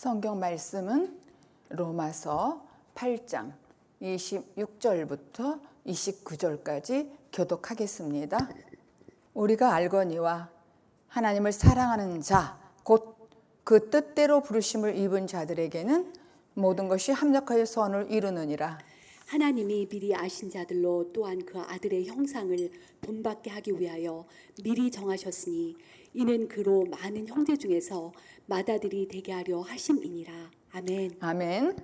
성경 말씀은 로마서 8장 26절부터 29절까지 교독하겠습니다. 우리가 알거니와 하나님을 사랑하는 자, 곧 그 뜻대로 부르심을 입은 자들에게는 모든 것이 합력하여 선을 이루느니라. 하나님이 미리 아신 자들로 또한 그 아들의 형상을 본받게 하기 위하여 미리 정하셨으니 이는 그로 많은 형제 중에서 맏아들이 되게 하려 하심이니라. 아멘. 아멘.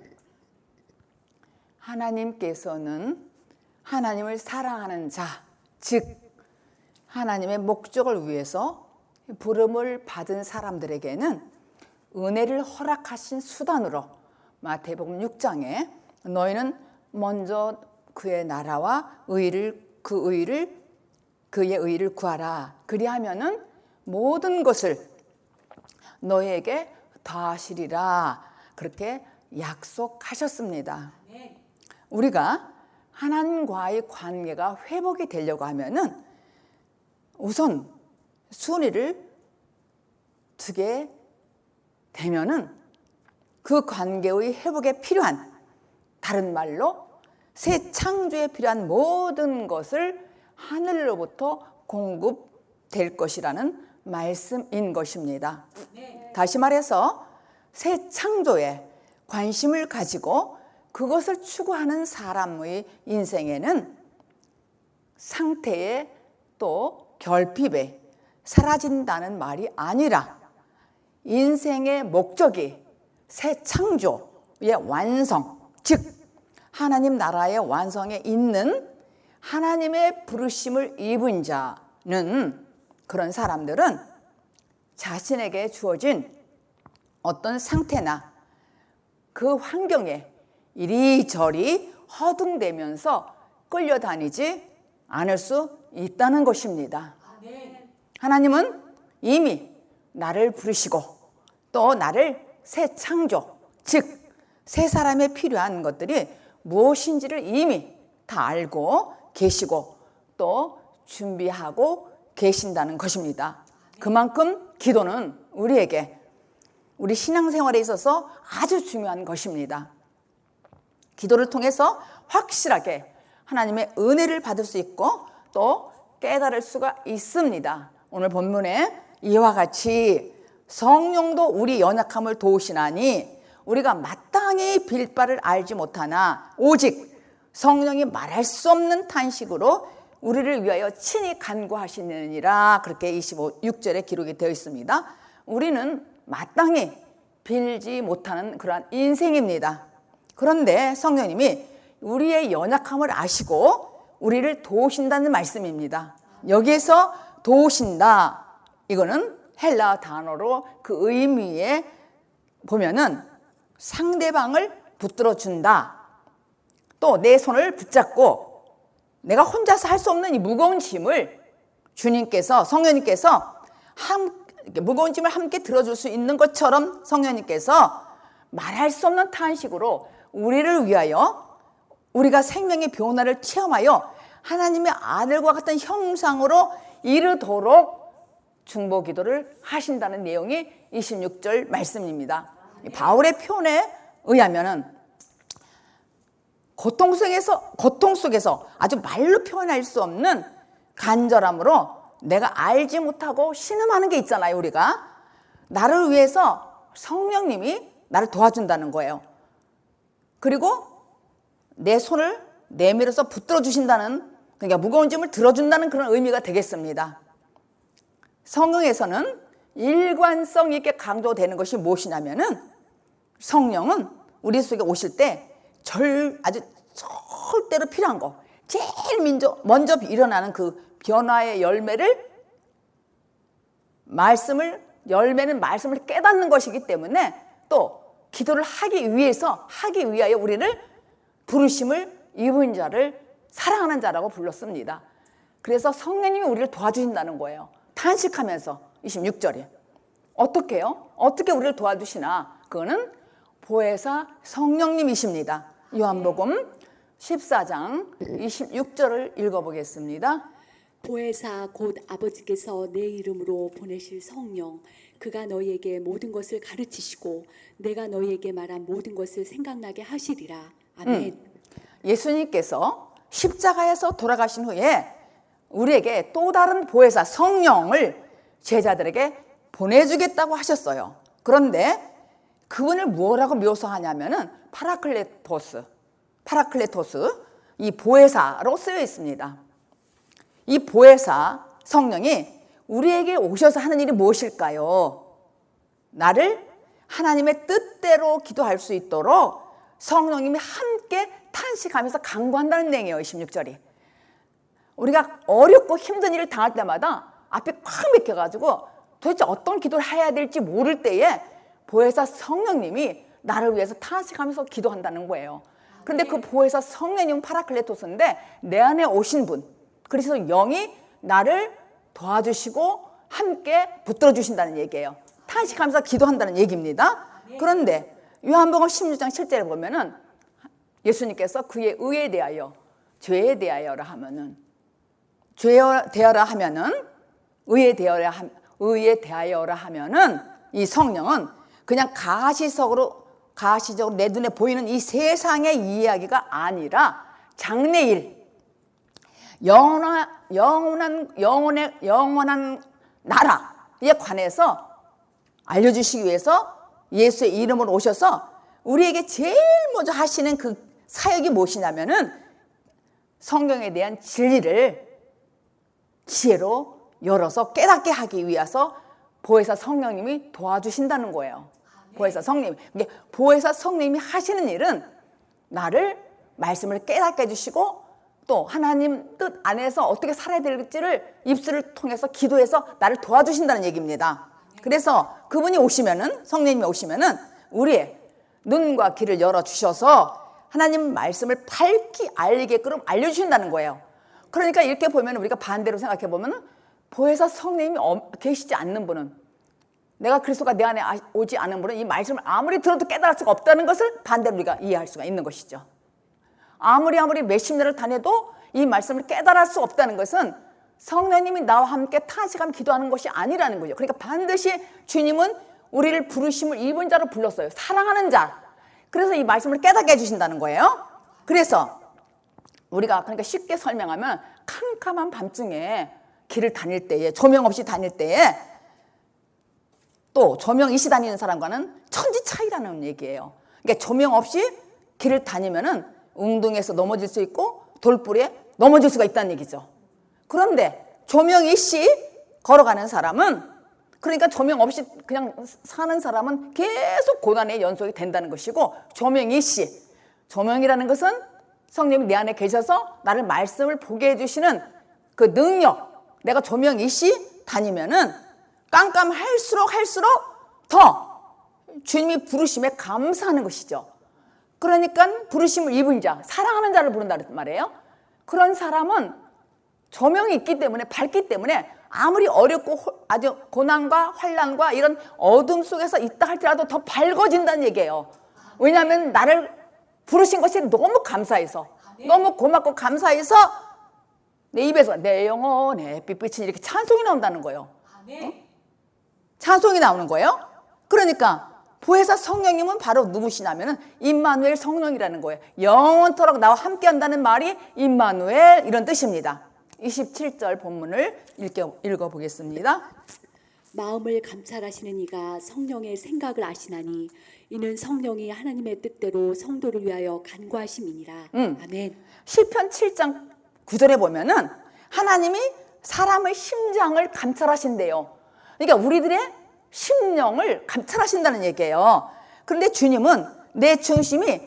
하나님께서는 하나님을 사랑하는 자, 즉 하나님의 목적을 위해서 부름을 받은 사람들에게는 은혜를 허락하신 수단으로 마태복음 6장에 너희는 먼저 그의 나라와 그의 의를 구하라. 그리하면은 모든 것을 너희에게 더하시리라. 그렇게 약속하셨습니다. 우리가 하나님과의 관계가 회복이 되려고 하면은 우선 순위를 두게 되면은 그 관계의 회복에 필요한, 다른 말로 새 창조에 필요한 모든 것을 하늘로부터 공급될 것이라는 말씀인 것입니다. 다시 말해서 새 창조에 관심을 가지고 그것을 추구하는 사람의 인생에는 상태에 또 결핍에 사라진다는 말이 아니라 인생의 목적이 새 창조의 완성, 즉 하나님 나라의 완성에 있는 하나님의 부르심을 입은 자는, 그런 사람들은 자신에게 주어진 어떤 상태나 그 환경에 이리저리 허둥대면서 끌려다니지 않을 수 있다는 것입니다. 하나님은 이미 나를 부르시고 또 나를 새 창조, 즉 새 사람에 필요한 것들이 무엇인지를 이미 다 알고 계시고 또 준비하고 계신다는 것입니다. 그만큼 기도는 우리에게, 우리 신앙생활에 있어서 아주 중요한 것입니다. 기도를 통해서 확실하게 하나님의 은혜를 받을 수 있고 또 깨달을 수가 있습니다. 오늘 본문에 이와 같이 성령도 우리 연약함을 도우시나니 우리가 마땅히 빌 바를 알지 못하나 오직 성령이 말할 수 없는 탄식으로 우리를 위하여 친히 간구하시느니라. 그렇게 26절에 기록이 되어 있습니다. 우리는 마땅히 빌지 못하는 그러한 인생입니다. 그런데 성령님이 우리의 연약함을 아시고 우리를 도우신다는 말씀입니다. 여기에서 도우신다, 이거는 헬라 단어로 그 의미에 보면은 상대방을 붙들어 준다, 또 내 손을 붙잡고 내가 혼자서 할 수 없는 이 무거운 짐을 주님께서, 성령님께서 무거운 짐을 함께 들어줄 수 있는 것처럼 성령님께서 말할 수 없는 탄식으로 우리를 위하여 우리가 생명의 변화를 체험하여 하나님의 아들과 같은 형상으로 이르도록 중보기도를 하신다는 내용이 26절 말씀입니다. 바울의 표현에 의하면은 고통 속에서 아주 말로 표현할 수 없는 간절함으로 내가 알지 못하고 신음하는 게 있잖아요. 우리가 나를 위해서 성령님이 나를 도와준다는 거예요. 그리고 내 손을 내밀어서 붙들어 주신다는, 그러니까 무거운 짐을 들어준다는 그런 의미가 되겠습니다. 성경에서는 일관성 있게 강조되는 것이 무엇이냐면은 성령은 우리 속에 오실 때 아주 절대로 필요한 거, 제일 먼저 일어나는 그 변화의 열매는 말씀을 깨닫는 것이기 때문에 또 기도를 하기 위하여 우리를 부르심을 입은 자를 사랑하는 자라고 불렀습니다. 그래서 성령님이 우리를 도와주신다는 거예요. 탄식하면서 26절에 어떻게요? 어떻게 우리를 도와주시나? 그거는 보혜사 성령님이십니다. 요한복음 14장 26절을 읽어보겠습니다. 보혜사 곧 아버지께서 내 이름으로 보내실 성령 그가 너희에게 모든 것을 가르치시고 내가 너희에게 말한 모든 것을 생각나게 하시리라. 아멘. 예수님께서 십자가에서 돌아가신 후에 우리에게 또 다른 보혜사 성령을 제자들에게 보내주겠다고 하셨어요. 그런데 그분을 뭐라고 묘사하냐면은 파라클레토스, 이 보혜사로 쓰여 있습니다. 이 보혜사 성령이 우리에게 오셔서 하는 일이 무엇일까요? 나를 하나님의 뜻대로 기도할 수 있도록 성령님이 함께 탄식하면서 강구한다는 내용이에요. 26절이. 우리가 어렵고 힘든 일을 당할 때마다 앞에 꽉 막혀가지고 도대체 어떤 기도를 해야 될지 모를 때에 보혜사 성령님이 나를 위해서 탄식하면서 기도한다는 거예요. 그런데 그 보혜사 성령님은 파라클레토스인데 내 안에 오신 분, 그래서 영이 나를 도와주시고 함께 붙들어 주신다는 얘기예요. 탄식하면서 기도한다는 얘기입니다. 그런데 요한복음 16장 7절에 보면은 예수님께서 그의 의에 대하여, 죄에 대하여라 하면은, 의에 대하여라 하면은 이 성령은 그냥 가시적으로 내 눈에 보이는 이 세상의 이야기가 아니라 장래일, 영원한 나라에 관해서 알려주시기 위해서 예수의 이름으로 오셔서 우리에게 제일 먼저 하시는 그 사역이 무엇이냐면은 성경에 대한 진리를 지혜로 열어서 깨닫게 하기 위해서 보혜사 성령님이 도와주신다는 거예요. 보혜사 성령. 보혜사 성령님이 하시는 일은 나를 말씀을 깨닫게 해주시고 또 하나님 뜻 안에서 어떻게 살아야 될지를 입술을 통해서 기도해서 나를 도와주신다는 얘기입니다. 그래서 그분이 오시면은, 성령님이 오시면은 우리의 눈과 귀를 열어주셔서 하나님 말씀을 밝히 알게끔 알려주신다는 거예요. 그러니까 이렇게 보면 우리가 반대로 생각해 보면은 보혜사 성령님이 계시지 않는 분은, 내가 그리스도가 내 안에 오지 않은 분은 이 말씀을 아무리 들어도 깨달을 수가 없다는 것을 반대로 우리가 이해할 수가 있는 것이죠. 아무리 몇십 년을 다녀도 이 말씀을 깨달을 수 없다는 것은 성령님이 나와 함께 탄식하며 기도하는 것이 아니라는 거죠. 그러니까 반드시 주님은 우리를 부르심을 입은 자로 불렀어요. 사랑하는 자. 그래서 이 말씀을 깨닫게 해주신다는 거예요. 그래서 우리가 그러니까 쉽게 설명하면 캄캄한 밤중에 길을 다닐 때에, 조명 없이 다닐 때에, 또 조명 있이 다니는 사람과는 천지 차이라는 얘기예요. 그러니까 조명 없이 길을 다니면은 웅둥이에서 넘어질 수 있고 돌불에 넘어질 수가 있다는 얘기죠. 그런데 조명 있이 걸어가는 사람은, 그러니까 조명 없이 그냥 사는 사람은 계속 고난의 연속이 된다는 것이고, 조명 있이, 조명이라는 것은 성령이 내 안에 계셔서 나를 말씀을 보게 해주시는 그 능력, 내가 조명 있이 다니면은 깜깜할수록 더 주님이 부르심에 감사하는 것이죠. 그러니까 부르심을 입은 자, 사랑하는 자를 부른다는 말이에요. 그런 사람은 조명이 있기 때문에, 밝기 때문에 아무리 어렵고 아주 고난과 환난과 이런 어둠 속에서 있다 할지라도 더 밝아진다는 얘기예요. 왜냐하면 나를 부르신 것이 너무 감사해서, 너무 고맙고 감사해서 내 입에서 내 영혼의 빛빛이 이렇게 찬송이 나온다는 거예요. 찬송이 나오는 거예요. 그러니까 보혜사 성령님은 바로 누구시냐면은 임마누엘 성령이라는 거예요. 영원토록 나와 함께한다는 말이 임마누엘 이런 뜻입니다. 27절 본문을 읽어보겠습니다. 마음을 감찰하시는 이가 성령의 생각을 아시나니 이는 성령이 하나님의 뜻대로 성도를 위하여 간구하심이니라. 아멘. 시편 7장 9절에 보면은 하나님이 사람의 심장을 감찰하신대요. 그러니까 우리들의 심령을 감찰하신다는 얘기예요. 그런데 주님은 내 중심이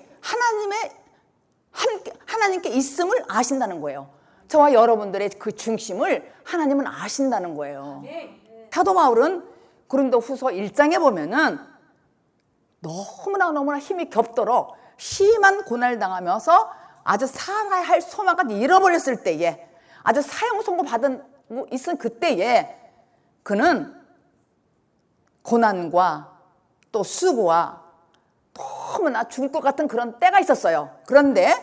하나님께 있음을 아신다는 거예요. 저와 여러분들의 그 중심을 하나님은 아신다는 거예요. 사도 바울은 고린도후서 1장에 보면은 너무나 힘이 겹도록 심한 고난을 당하면서 아주 살아야 할 소망까지 잃어버렸을 때에, 아주 사형 선고 받은 있은 그때에 그는 고난과 또 수고와 너무나 죽을 것 같은 그런 때가 있었어요. 그런데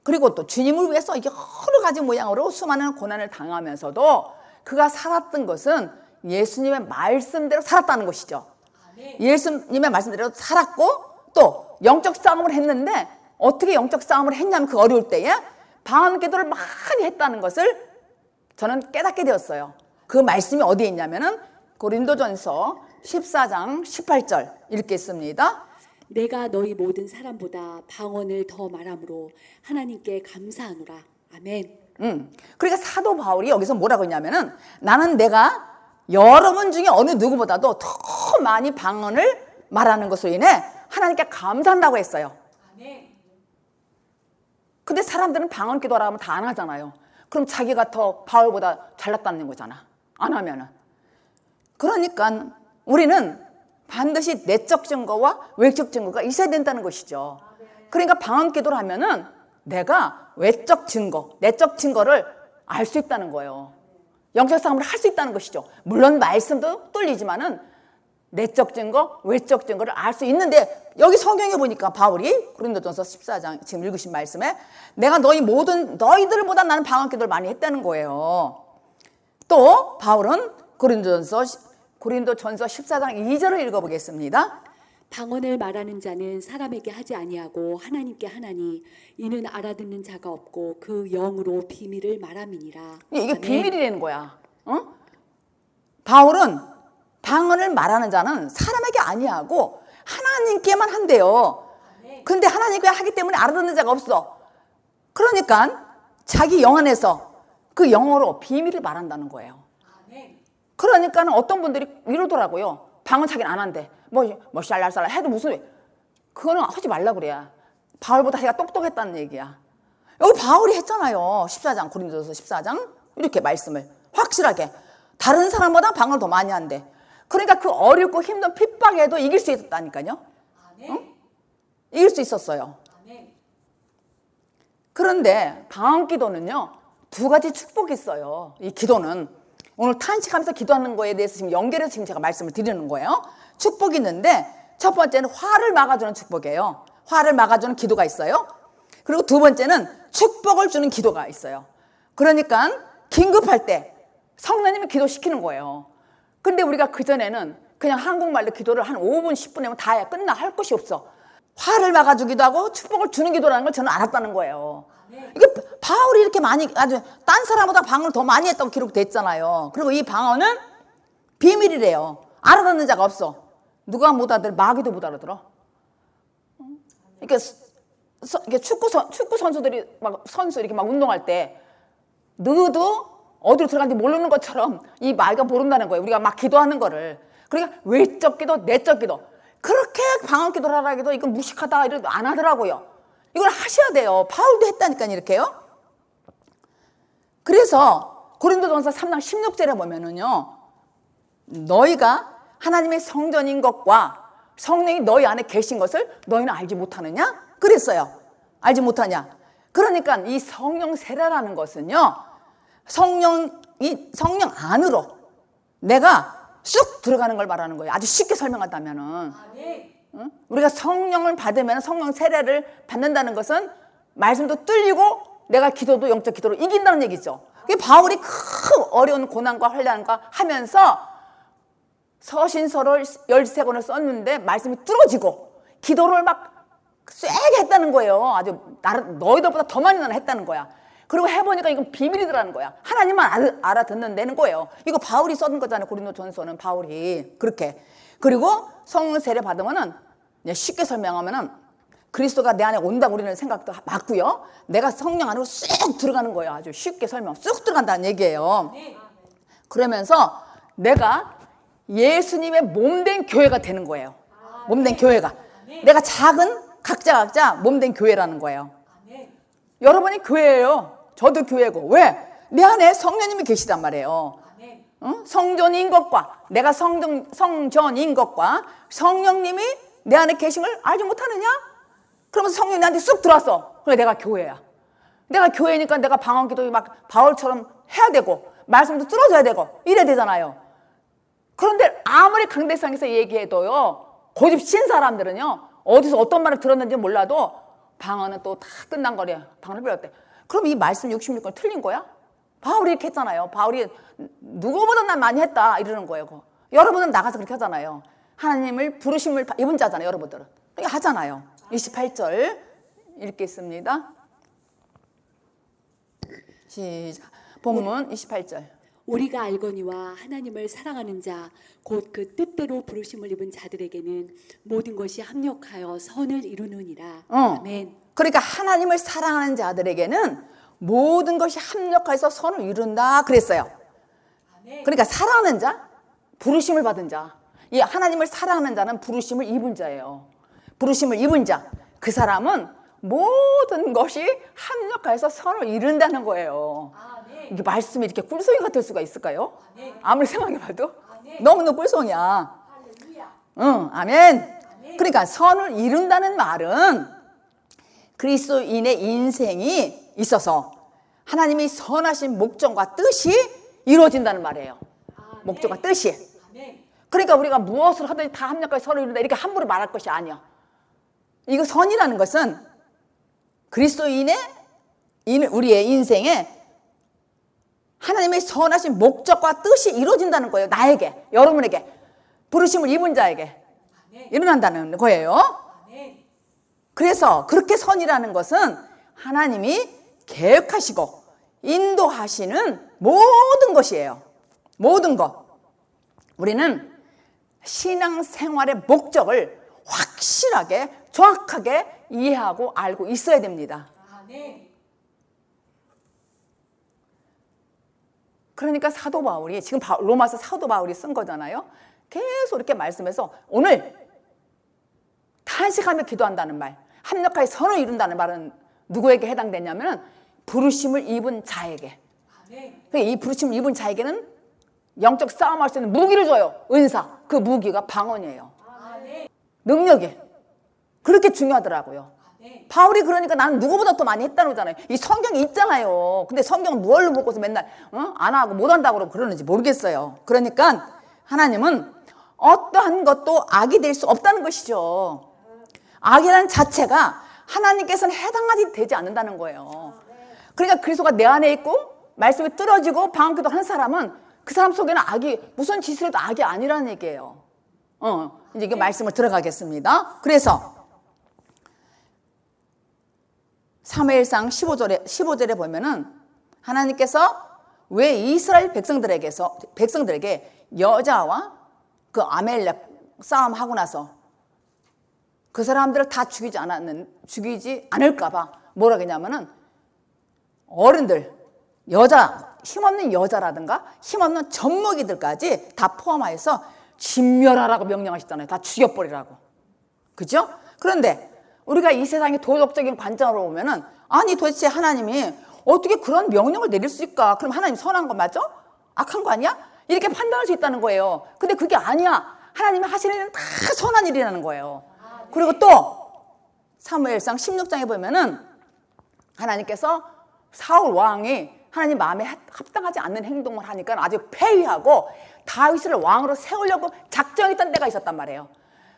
그리고 또 주님을 위해서 이게 여러 가지 모양으로 수많은 고난을 당하면서도 그가 살았던 것은 예수님의 말씀대로 살았다는 것이죠. 예수님의 말씀대로 살았고 또 영적 싸움을 했는데 어떻게 영적 싸움을 했냐면 그 어려울 때에 방언 기도를 많이 했다는 것을 저는 깨닫게 되었어요. 그 말씀이 어디에 있냐면은 고린도전서 14장 18절 읽겠습니다. 내가 너희 모든 사람보다 방언을 더 말함으로 하나님께 감사하노라. 아멘. 그러니까 사도 바울이 여기서 뭐라고 했냐면은 나는 내가 여러분 중에 어느 누구보다도 더 많이 방언을 말하는 것으로 인해 하나님께 감사한다고 했어요. 근데 사람들은 방언 기도를 하면 다 안 하잖아요. 그럼 자기가 더 바울보다 잘났다는 거잖아. 안 하면은. 그러니까 우리는 반드시 내적 증거와 외적 증거가 있어야 된다는 것이죠. 그러니까 방언 기도를 하면은 내가 외적 증거, 내적 증거를 알 수 있다는 거예요. 영적 싸움을 할 수 있다는 것이죠. 물론 말씀도 뚫리지만은 내적 증거, 외적 증거를 알 수 있는데 여기 성경에 보니까 바울이 고린도전서 14장 지금 읽으신 말씀에 내가 너희들보다 나는 방언 기도를 많이 했다는 거예요. 또 바울은 고린도전서 14장 2절을 읽어보겠습니다. 방언을 말하는 자는 사람에게 하지 아니하고 하나님께 하나니 이는 알아듣는 자가 없고 그 영으로 비밀을 말함이니라. 이게 아멘. 비밀이라는 거야. 바울은 방언을 말하는 자는 사람에게 아니하고 하나님께만 한대요. 근데 하나님께 하기 때문에 알아듣는 자가 없어. 그러니까 자기 영 안에서 그 영어로 비밀을 말한다는 거예요. 그러니까 어떤 분들이 이러더라고요. 방언 차기는 안 한대. 뭐 샬랄샬랄 해도 무슨 그거는 하지 말라 그래야. 바울보다 자기가 똑똑했다는 얘기야. 여기 바울이 했잖아요. 14장 고린도서 14장 이렇게 말씀을 확실하게 다른 사람보다 방언을 더 많이 한대. 그러니까 그 어렵고 힘든 핍박에도 이길 수 있었다니까요. 이길 수 있었어요. 그런데 방언 기도는요 2가지 축복이 있어요. 이 기도는 오늘 탄식하면서 기도하는 거에 대해서 지금 연결해서 지금 제가 말씀을 드리는 거예요. 축복이 있는데 첫 번째는 화를 막아주는 축복이에요. 화를 막아주는 기도가 있어요. 그리고 두 번째는 축복을 주는 기도가 있어요. 그러니까 긴급할 때 성령님이 기도시키는 거예요. 근데 우리가 그전에는 그냥 한국말로 기도를 한 5분 10분이면 다 해. 끝나 할 것이 없어. 화를 막아주기도 하고 축복을 주는 기도라는 걸 저는 알았다는 거예요. 이게 바울이 이렇게 많이 아주 딴 사람보다 방언을 더 많이 했다고 기록됐잖아요. 그리고 이 방언은 비밀이래요. 알아듣는 자가 없어. 누가 못 알아들어? 마귀도 못 알아들어. 이렇게 축구 선수들이 선수 이렇게 막 운동할 때 너도 어디로 들어갔는지 모르는 것처럼 이 마귀가 모른다는 거예요. 우리가 막 기도하는 거를. 그러니까 외적 기도, 내적 기도. 그렇게 방언 기도를 하라 해도 이건 무식하다 이래도 안 하더라고요. 이걸 하셔야 돼요. 바울도 했다니까요, 이렇게요. 그래서 고린도전서 3장 16절에 보면은요, 너희가 하나님의 성전인 것과 성령이 너희 안에 계신 것을 너희는 알지 못하느냐? 그랬어요. 알지 못하냐? 그러니까 이 성령 세례라는 것은요, 성령 안으로 내가 쑥 들어가는 걸 말하는 거예요. 아주 쉽게 설명한다면은. 우리가 성령을 받으면 성령 세례를 받는다는 것은 말씀도 뚫리고 내가 기도도 영적 기도로 이긴다는 얘기죠. 바울이 큰 어려운 고난과 환난과 하면서 서신서를 13권을 썼는데 말씀이 뚫어지고 기도를 막 쎄게 했다는 거예요. 아주 너희들보다 더 많이 나는 했다는 거야. 그리고 해보니까 이건 비밀이더라는 거야. 하나님만 알아듣는다는 거예요. 이거 바울이 써둔 거잖아요. 고린도전서는 바울이 그렇게. 그리고 성령 세례 받으면은 쉽게 설명하면은 그리스도가 내 안에 온다고 우리는 생각도 맞고요. 내가 성령 안으로 쑥 들어가는 거예요. 아주 쉽게 설명. 쑥 들어간다는 얘기예요. 그러면서 내가 예수님의 몸된 교회가 되는 거예요. 몸된 교회가. 내가 작은 각자 몸된 교회라는 거예요. 여러분이 교회예요. 저도 교회고. 왜? 내 안에 성령님이 계시단 말이에요. 성전인 것과 내가 성전인 것과 성령님이 내 안에 계신 걸 알지 못하느냐? 그러면서 성령이 나한테 쑥 들어왔어. 그래 내가 교회야. 내가 교회니까 내가 방언기도 막 바울처럼 해야 되고 말씀도 뚫어줘야 되고 이래야 되잖아요. 그런데 아무리 강대상에서 얘기해도요, 고집 신 사람들은요, 어디서 어떤 말을 들었는지 몰라도 방언은 또 다 끝난 거래. 방언을 배웠대. 그럼 이 말씀 66권 틀린 거야? 바울이 이렇게 했잖아요. 바울이 누구보다 난 많이 했다 이러는 거예요. 여러분은 나가서 그렇게 하잖아요. 하나님을 부르심을 입은 자잖아요. 여러분들은 그렇게 하잖아요. 28절 읽겠습니다. 시작. 본문 28절. 우리가 알거니와 하나님을 사랑하는 자 곧 그 뜻대로 부르심을 입은 자들에게는 모든 것이 합력하여 선을 이루느니라. 아멘. 그러니까 하나님을 사랑하는 자들에게는 모든 것이 합력해서 선을 이룬다 그랬어요. 그러니까 사랑하는 자, 부르심을 받은 자. 이 하나님을 사랑하는 자는 부르심을 입은 자예요. 부르심을 입은 자. 그 사람은 모든 것이 합력해서 선을 이룬다는 거예요. 이게 말씀이 이렇게 꿀송이 같을 수가 있을까요? 아무리 생각해봐도 너무너무 꿀송이야. 응, 아멘. 그러니까 선을 이룬다는 말은 그리스도인의 인생이 있어서 하나님이 선하신 목적과 뜻이 이루어진다는 말이에요. 목적과 뜻이. 그러니까 우리가 무엇을 하든지 다 합력하여 선을 이룬다 이렇게 함부로 말할 것이 아니야. 이거 선이라는 것은 그리스도인의 우리의 인생에 하나님의 선하신 목적과 뜻이 이루어진다는 거예요. 나에게, 여러분에게, 부르심을 입은 자에게 일어난다는 거예요. 그래서 그렇게 선이라는 것은 하나님이 계획하시고 인도하시는 모든 것이에요. 모든 것. 우리는 신앙생활의 목적을 확실하게 정확하게 이해하고 알고 있어야 됩니다. 그러니까 사도 바울이 지금 로마서 사도 바울이 쓴 거잖아요. 계속 이렇게 말씀해서 오늘 탄식하며 기도한다는 말, 합력하여 선을 이룬다는 말은 누구에게 해당되냐면 부르심을 입은 자에게. 이 부르심을 입은 자에게는 영적 싸움할 수 있는 무기를 줘요. 은사. 그 무기가 방언이에요. 능력이. 그렇게 중요하더라고요. 바울이 그러니까 나는 누구보다 더 많이 했다는 거잖아요. 이 성경이 있잖아요. 근데 성경은 무얼로 보고서 맨날 안 하고 못 한다고 그러는지 모르겠어요. 그러니까 하나님은 어떠한 것도 악이 될 수 없다는 것이죠. 악이라는 자체가 하나님께서는 해당하지 되지 않는다는 거예요. 그러니까 그리스도가 내 안에 있고 말씀이 뚫어지고 방언기도 하는 사람은 그 사람 속에는 악이 무슨 짓을 해도 악이 아니라는 얘기예요. 이제 이게 말씀을 들어가겠습니다. 그래서 사무엘상 15절에 보면은 하나님께서 왜 이스라엘 백성들에게 여자와 그 아멜렉 싸움하고 나서 그 사람들을 다 죽이지 않을까봐 뭐라 그러냐면은 어른들, 여자, 힘없는 여자라든가 힘없는 젖먹이들까지 다 포함하여서 진멸하라고 명령하셨잖아요. 다 죽여버리라고. 그죠? 그런데 우리가 이 세상의 도덕적인 관점으로 보면은 아니 도대체 하나님이 어떻게 그런 명령을 내릴 수 있을까? 그럼 하나님 선한 거 맞아? 악한 거 아니야? 이렇게 판단할 수 있다는 거예요. 근데 그게 아니야. 하나님이 하시는 일은 다 선한 일이라는 거예요. 그리고 또 사무엘상 16장에 보면은 하나님께서 사울 왕이 하나님 마음에 합당하지 않는 행동을 하니까 아주 폐위하고 다윗을 왕으로 세우려고 작정했던 때가 있었단 말이에요.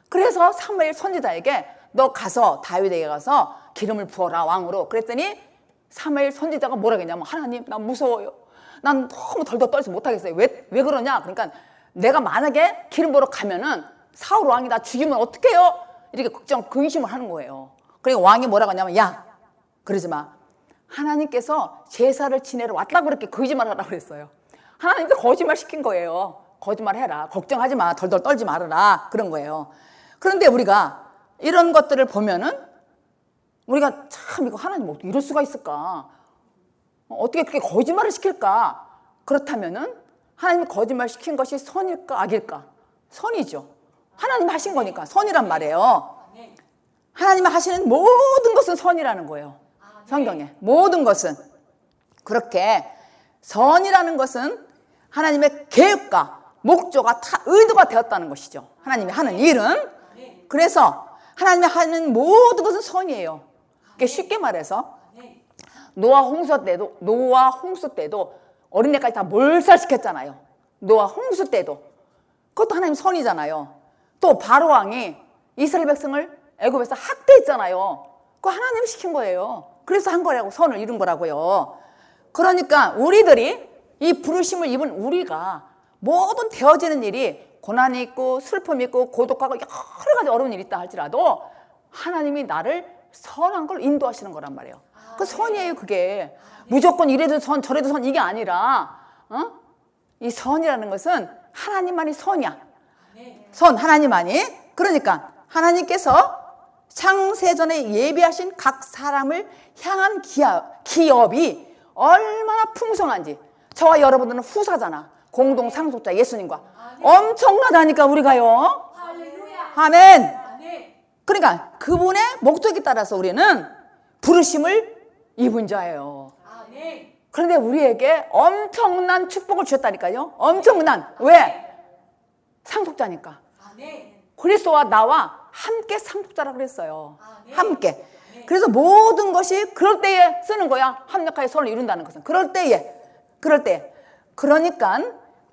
그래서 사무엘 선지자에게 너 가서 다윗에게 가서 기름을 부어라 왕으로. 그랬더니 사무엘 선지자가 뭐라 했냐면 하나님 난 무서워요. 난 너무 덜덜 떨지 못하겠어요. 왜 그러냐? 그러니까 내가 만약에 기름 부으러 가면은 사울 왕이 나 죽이면 어떡해요? 이렇게 근심을 하는 거예요. 그러니까 왕이 뭐라고 하냐면 야 그러지 마. 하나님께서 제사를 지내러 왔다고 그렇게 거짓말하라고 그랬어요. 하나님께 거짓말 시킨 거예요. 거짓말해라. 걱정하지 마. 덜덜 떨지 말아라. 그런 거예요. 그런데 우리가 이런 것들을 보면은 우리가 참 이거 하나님 어떻게 이럴 수가 있을까? 어떻게 그렇게 거짓말을 시킬까? 그렇다면은 하나님이 거짓말 시킨 것이 선일까 악일까? 선이죠. 하나님이 하신 거니까 선이란 말이에요. 하나님이 하시는 모든 것은 선이라는 거예요. 성경에 모든 것은 그렇게 선이라는 것은 하나님의 계획과 목조가 다 의도가 되었다는 것이죠. 하나님이 하는 일은. 그래서 하나님이 하는 모든 것은 선이에요. 그러니까 쉽게 말해서 노아 홍수 때도 어린애까지 다 몰살시켰잖아요. 노아 홍수 때도 그것도 하나님 선이잖아요. 또 바로 왕이 이스라엘 백성을 애굽에서 학대했잖아요. 그거 하나님이 시킨 거예요. 그래서 한 거라고, 선을 이룬 거라고요. 그러니까 우리들이 이 부르심을 입은 우리가 모든 되어지는 일이 고난이 있고 슬픔이 있고 고독하고 여러 가지 어려운 일이 있다 할지라도 하나님이 나를 선한 걸 인도하시는 거란 말이에요. 그 선이에요, 그게. 무조건 이래도 선, 저래도 선, 이게 아니라, 이 선이라는 것은 하나님만이 선이야. 선, 하나님만이. 그러니까 하나님께서 창세전에 예비하신 각 사람을 향한 기업이 얼마나 풍성한지. 저와 여러분들은 후사잖아. 공동 상속자 예수님과. 엄청나다니까, 우리가요. 아멘. 그러니까 그분의 목적에 따라서 우리는 부르심을 입은 자예요. 그런데 우리에게 엄청난 축복을 주셨다니까요. 엄청난. 왜? 상속자니까. 그리스도와 나와 함께 상속자라 그랬어요. 함께. 그래서 모든 것이 그럴 때에 쓰는 거야. 합력하여 선을 이룬다는 것은. 그럴 때에. 그러니까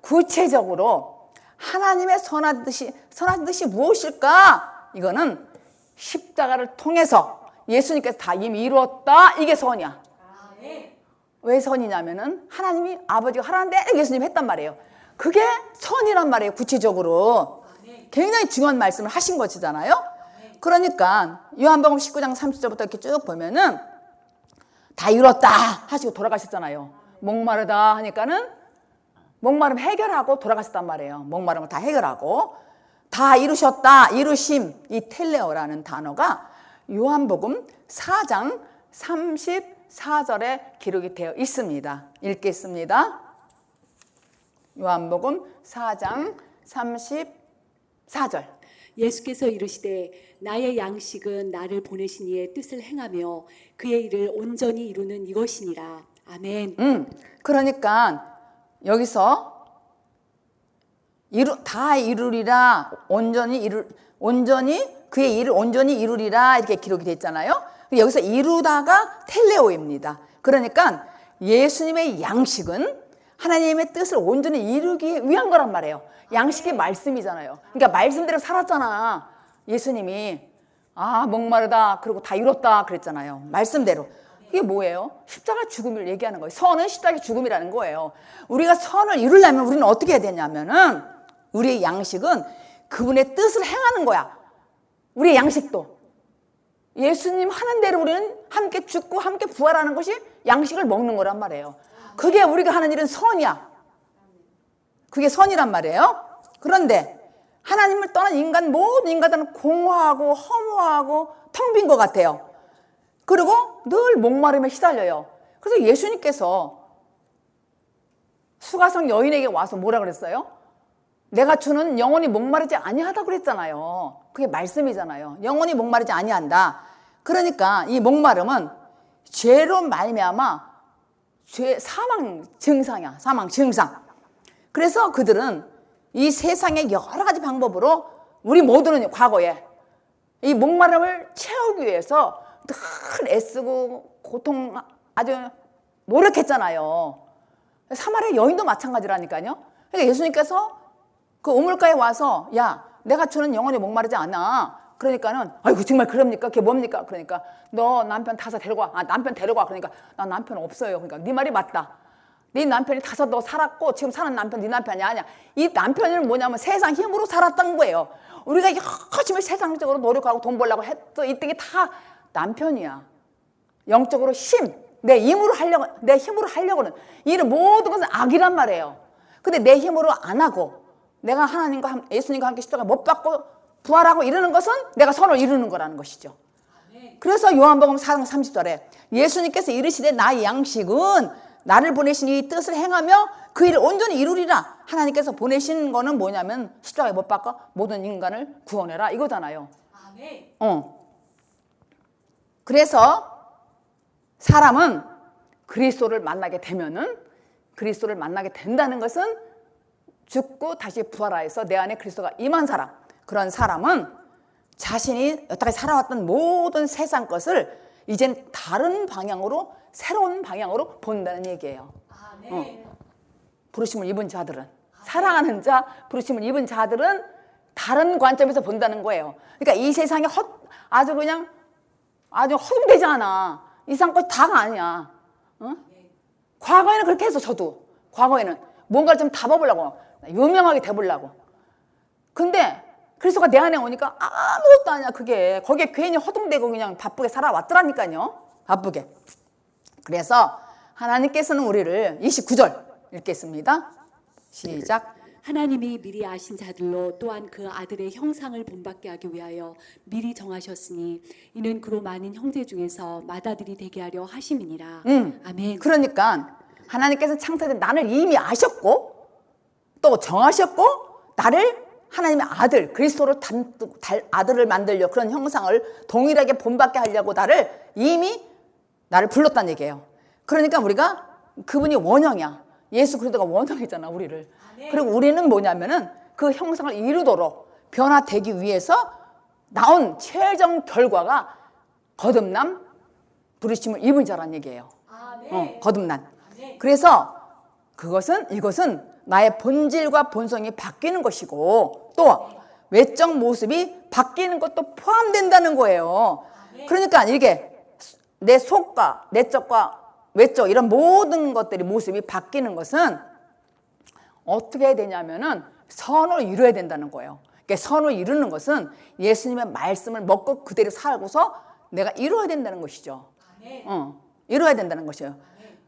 구체적으로 하나님의 선한 뜻이 무엇일까? 이거는 십자가를 통해서 예수님께서 다 이미 이루었다. 이게 선이야. 왜 선이냐면은 하나님이 아버지가 하라는 대로 예수님이 했단 말이에요. 그게 선이란 말이에요. 구체적으로. 굉장히 중요한 말씀을 하신 것이잖아요. 그러니까 요한복음 19장 30절부터 이렇게 쭉 보면은 다 이뤘다 하시고 돌아가셨잖아요. 목마르다 하니까는 목마름 해결하고 돌아가셨단 말이에요. 목마름을 다 해결하고 다 이루셨다. 이루심. 이 텔레오라는 단어가 요한복음 4장 34절에 기록이 되어 있습니다. 읽겠습니다. 요한복음 4장 34절. 예수께서 이르시되 나의 양식은 나를 보내신 이의 뜻을 행하며 그의 일을 온전히 이루는 이것이니라. 아멘. 그러니까 여기서 다 이루리라, 온전히 그의 일을 온전히 이루리라 이렇게 기록이 됐잖아요. 여기서 이루다가 텔레오입니다. 그러니까 예수님의 양식은 하나님의 뜻을 온전히 이루기 위한 거란 말이에요. 양식이 말씀이잖아요. 그러니까 말씀대로 살았잖아. 예수님이 목마르다 그리고 다 이뤘다 그랬잖아요. 말씀대로. 그게 뭐예요? 십자가 죽음을 얘기하는 거예요. 선은 십자가 죽음이라는 거예요. 우리가 선을 이루려면 우리는 어떻게 해야 되냐면은 우리의 양식은 그분의 뜻을 행하는 거야. 우리의 양식도. 예수님 하는 대로 우리는 함께 죽고 함께 부활하는 것이 양식을 먹는 거란 말이에요. 그게 우리가 하는 일은 선이야. 그게 선이란 말이에요. 그런데 하나님을 떠난 모든 인간들은 공허하고 허무하고 텅 빈 것 같아요. 그리고 늘 목마름에 시달려요. 그래서 예수님께서 수가성 여인에게 와서 뭐라 그랬어요? 내가 주는 영원히 목마르지 아니하다 그랬잖아요. 그게 말씀이잖아요. 영원히 목마르지 아니한다. 그러니까 이 목마름은 죄로 말미암아 사망 증상이야. 사망 증상. 그래서 그들은 이 세상의 여러 가지 방법으로 우리 모두는 과거에 이 목마름을 채우기 위해서 늘 애쓰고 고통 아주 노력했잖아요. 사마리아 여인도 마찬가지라니까요. 그러니까 예수님께서 그 우물가에 와서 야 내가 주는 영원히 목마르지 않아. 그러니까는 아이고 정말 그럽니까? 그게 뭡니까? 그러니까 너 남편 타서 데려가. 남편 데려가. 그러니까 나 남편 없어요. 그러니까 네 말이 맞다. 네 남편이 타서 너 살았고 지금 사는 남편 네 남편이 아니야. 이 남편은 뭐냐면 세상 힘으로 살았던 거예요. 우리가 열심히 세상적으로 노력하고 돈 벌려고 했던 이 등이 다 남편이야. 영적으로 내 힘으로 하려고는 이런 모든 것은 악이란 말이에요. 근데 내 힘으로 안 하고 내가 하나님과 예수님과 함께 십자가 못 받고 부활하고 이러는 것은 내가 선을 이루는 거라는 것이죠. 그래서 요한복음 4장 30절에 예수님께서 이르시되 나의 양식은 나를 보내신 이 뜻을 행하며 그 일을 온전히 이루리라. 하나님께서 보내신 거는 뭐냐면 십자가에 못 박고 모든 인간을 구원해라 이거잖아요. 그래서 사람은 그리스도를 만나게 된다는 것은 죽고 다시 부활하여서 내 안에 그리스도가 임한 사람. 그런 사람은 자신이 여태까지 살아왔던 모든 세상 것을 이젠 다른 방향으로 새로운 방향으로 본다는 얘기예요. 부르심을 입은 자들은 사랑하는 자, 부르심을 입은 자들은 다른 관점에서 본다는 거예요. 그러니까 이 세상에 아주 그냥 아주 허둥대지 않아. 이상한 거 다가 아니야. 어? 과거에는 그렇게 했어. 저도 과거에는 뭔가를 좀 잡아보려고, 유명하게 돼보려고. 근데 그리스도가 내 안에 오니까 아무것도 아니야. 그게 거기에 괜히 허둥대고 그냥 바쁘게 살아왔더라니까요. 바쁘게. 그래서 하나님께서는 우리를 29절 읽겠습니다. 시작. 하나님이 미리 아신 자들로 또한 그 아들의 형상을 본받게 하기 위하여 미리 정하셨으니 이는 그로 많은 형제 중에서 맏아들이 되게 하려 하심이니라. 아멘. 그러니까 하나님께서 창세때 나를 이미 아셨고 또 정하셨고 나를 하나님의 아들 그리스도로 아들을 만들려 그런 형상을 동일하게 본받게 하려고 나를 불렀다는 얘기예요. 그러니까 우리가 그분이 원형이야. 예수 그리스도가 원형이잖아 우리를. 그리고 우리는 뭐냐면은 그 형상을 이루도록 변화되기 위해서 나온 최종 결과가 거듭남 부르심을 입은 자란 얘기예요. 거듭난. 그래서 이것은 나의 본질과 본성이 바뀌는 것이고 또 외적 모습이 바뀌는 것도 포함된다는 거예요. 그러니까 이게 내 속과 내적과 외적 이런 모든 것들이 모습이 바뀌는 것은 어떻게 해야 되냐면은 선을 이루어야 된다는 거예요. 그러니까 선을 이루는 것은 예수님의 말씀을 먹고 그대로 살고서 내가 이루어야 된다는 것이죠. 이루어야 된다는 것이에요.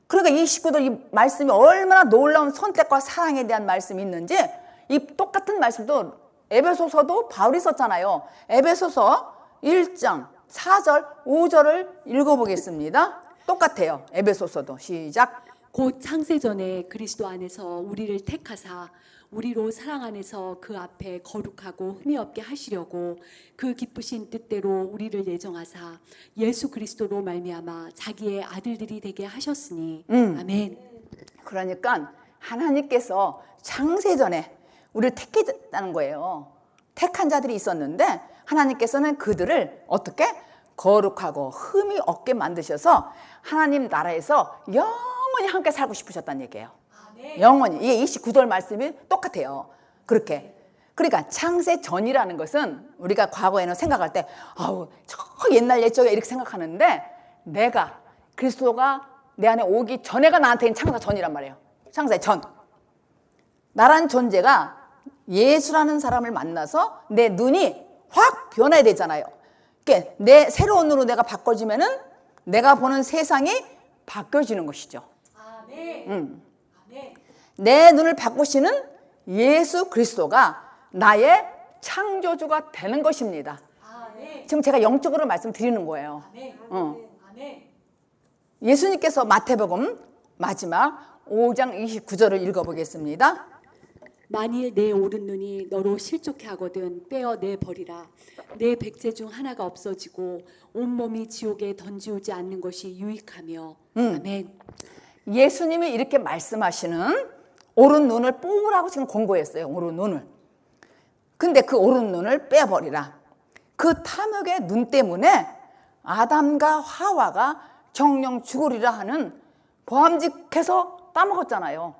그러니까 이 식구들 이 말씀이 얼마나 놀라운 선택과 사랑에 대한 말씀이 있는지 이 똑같은 말씀도 에베소서도 바울이 썼잖아요. 에베소서 1장 4절 5절을 읽어보겠습니다. 똑같아요. 에베소서도 시작. 곧 창세전에 그리스도 안에서 우리를 택하사 우리로 사랑 안에서 그 앞에 거룩하고 흠이 없게 하시려고 그 기쁘신 뜻대로 우리를 예정하사 예수 그리스도로 말미암아 자기의 아들들이 되게 하셨으니 아멘. 그러니까 하나님께서 창세전에 우리를 택했다는 거예요. 택한 자들이 있었는데 하나님께서는 그들을 어떻게 거룩하고 흠이 없게 만드셔서 하나님 나라에서 영원히 함께 살고 싶으셨다는 얘기예요. 영원히. 이게 29절 말씀이 똑같아요. 그렇게. 그러니까 창세 전이라는 것은 우리가 과거에는 생각할 때 저 옛날 옛적에 이렇게 생각하는데 내가 그리스도가 내 안에 오기 전에가 나한테는 창세 전이란 말이에요. 창세 전. 나란 존재가 예수라는 사람을 만나서 내 눈이 확 변해야 되잖아요. 그러니까 내 새로운 눈으로 내가 바꿔지면은 내가 보는 세상이 바뀌어지는 것이죠. 내 눈을 바꾸시는 예수 그리스도가 나의 창조주가 되는 것입니다. 지금 제가 영적으로 말씀드리는 거예요. 예수님께서 마태복음 마지막 5장 29절을 읽어보겠습니다. 만일 내 오른 눈이 너로 실족해 하거든 빼어 내 버리라. 내 백제 중 하나가 없어지고 온몸이 지옥에 던지우지 않는 것이 유익하며 아멘. 예수님이 이렇게 말씀하시는 오른 눈을 뽑으라고 지금 권고했어요. 오른 눈을. 근데 그 오른 눈을 빼버리라. 그 탐욕의 눈 때문에 아담과 하와가 정령 죽으리라 하는 보암직해서 따먹었잖아요.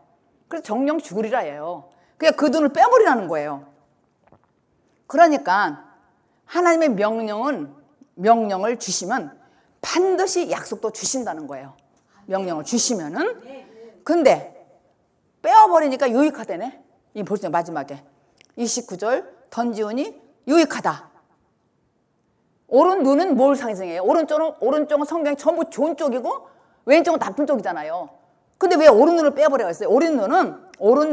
그래서 정령 죽으리라 해요. 그냥 그 눈을 빼버리라는 거예요. 그러니까 하나님의 명령을 주시면 반드시 약속도 주신다는 거예요. 명령을 주시면은. 근데 빼어버리니까 유익하다네. 이 벌써 마지막에 29절 던지우니 유익하다. 오른 눈은 뭘 상징해요? 오른쪽은 성경이 전부 좋은 쪽이고 왼쪽은 나쁜 쪽이잖아요. 근데 왜 오른 눈을 빼버려야 했어요? 오른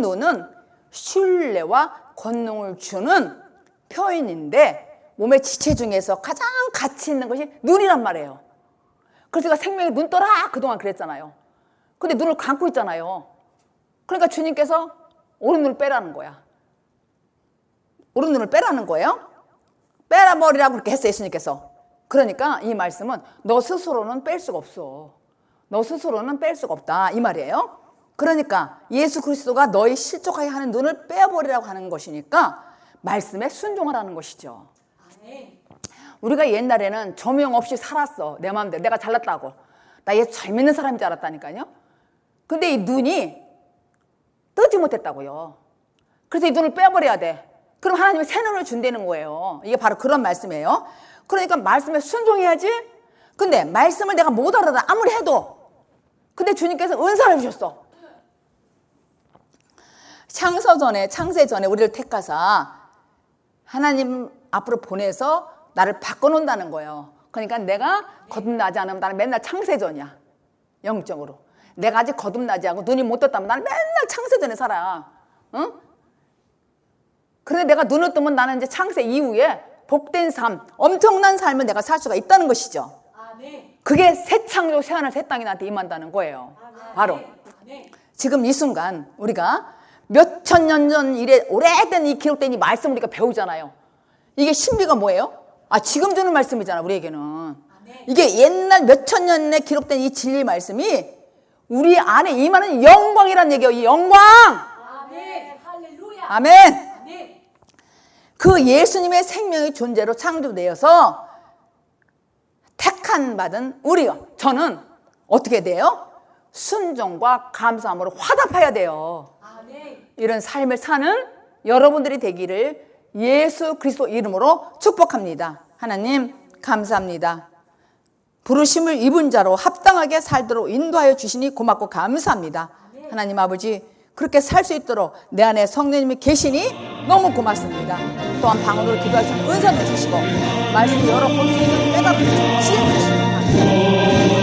눈은 신뢰와 권능을 주는 표현인데 몸의 지체 중에서 가장 가치 있는 것이 눈이란 말이에요. 그래서 제가 생명이 눈 떠라 그동안 그랬잖아요. 근데 눈을 감고 있잖아요. 그러니까 주님께서 오른 눈을 빼라는 거야. 오른 눈을 빼라는 거예요. 빼라버리라고 그렇게 했어요. 예수님께서. 그러니까 이 말씀은 너 스스로는 뺄 수가 없어. 너 스스로는 뺄 수가 없다 이 말이에요. 그러니까 예수 그리스도가 너희 실족하게 하는 눈을 빼버리라고 하는 것이니까 말씀에 순종하라는 것이죠. 우리가 옛날에는 조명 없이 살았어. 내 마음대로 내가 잘났다고. 나 예수 잘 믿는 사람인 줄 알았다니까요. 근데 이 눈이 뜨지 못했다고요. 그래서 이 눈을 빼버려야 돼. 그럼 하나님이 새 눈을 준다는 거예요. 이게 바로 그런 말씀이에요. 그러니까 말씀에 순종해야지 근데 말씀을 내가 못 알아듣어. 아무리 해도. 근데 주님께서 은사를 주셨어. 창세 전에 우리를 택하사 하나님 앞으로 보내서 나를 바꿔놓는다는 거예요. 그러니까 내가 거듭나지 않으면 나는 맨날 창세전이야. 영적으로. 내가 아직 거듭나지 않고 눈이 못 떴다면 나는 맨날 창세전에 살아. 응? 그런데 내가 눈을 뜨면 나는 이제 창세 이후에 복된 삶, 엄청난 삶을 내가 살 수가 있다는 것이죠. 그게 새 창조 새 하늘 새 땅이 나한테 임한다는 거예요. 바로 지금 이 순간 우리가 몇천 년 전 이래 오래된 이 기록된 이 말씀 우리가 배우잖아요. 이게 신비가 뭐예요? 지금 주는 말씀이잖아. 우리에게는 이게 옛날 몇천 년에 기록된 이 진리 말씀이 우리 안에 임하는 영광이란 얘기예요. 이 영광. 아멘. 할렐루야. 아멘. 그 예수님의 생명의 존재로 창조되어서 택한 받은 우리요. 저는 어떻게 돼요? 순종과 감사함으로 화답해야 돼요. 이런 삶을 사는 여러분들이 되기를 예수 그리스도 이름으로 축복합니다. 하나님 감사합니다. 부르심을 입은 자로 합당하게 살도록 인도하여 주시니 고맙고 감사합니다. 하나님 아버지 그렇게 살 수 있도록 내 안에 성령님이 계시니 너무 고맙습니다. 또한 방언으로 기도할 수 있는 은사도 주시고 말씀 여러 본질을 깨닫게 주시고 지혜 주시고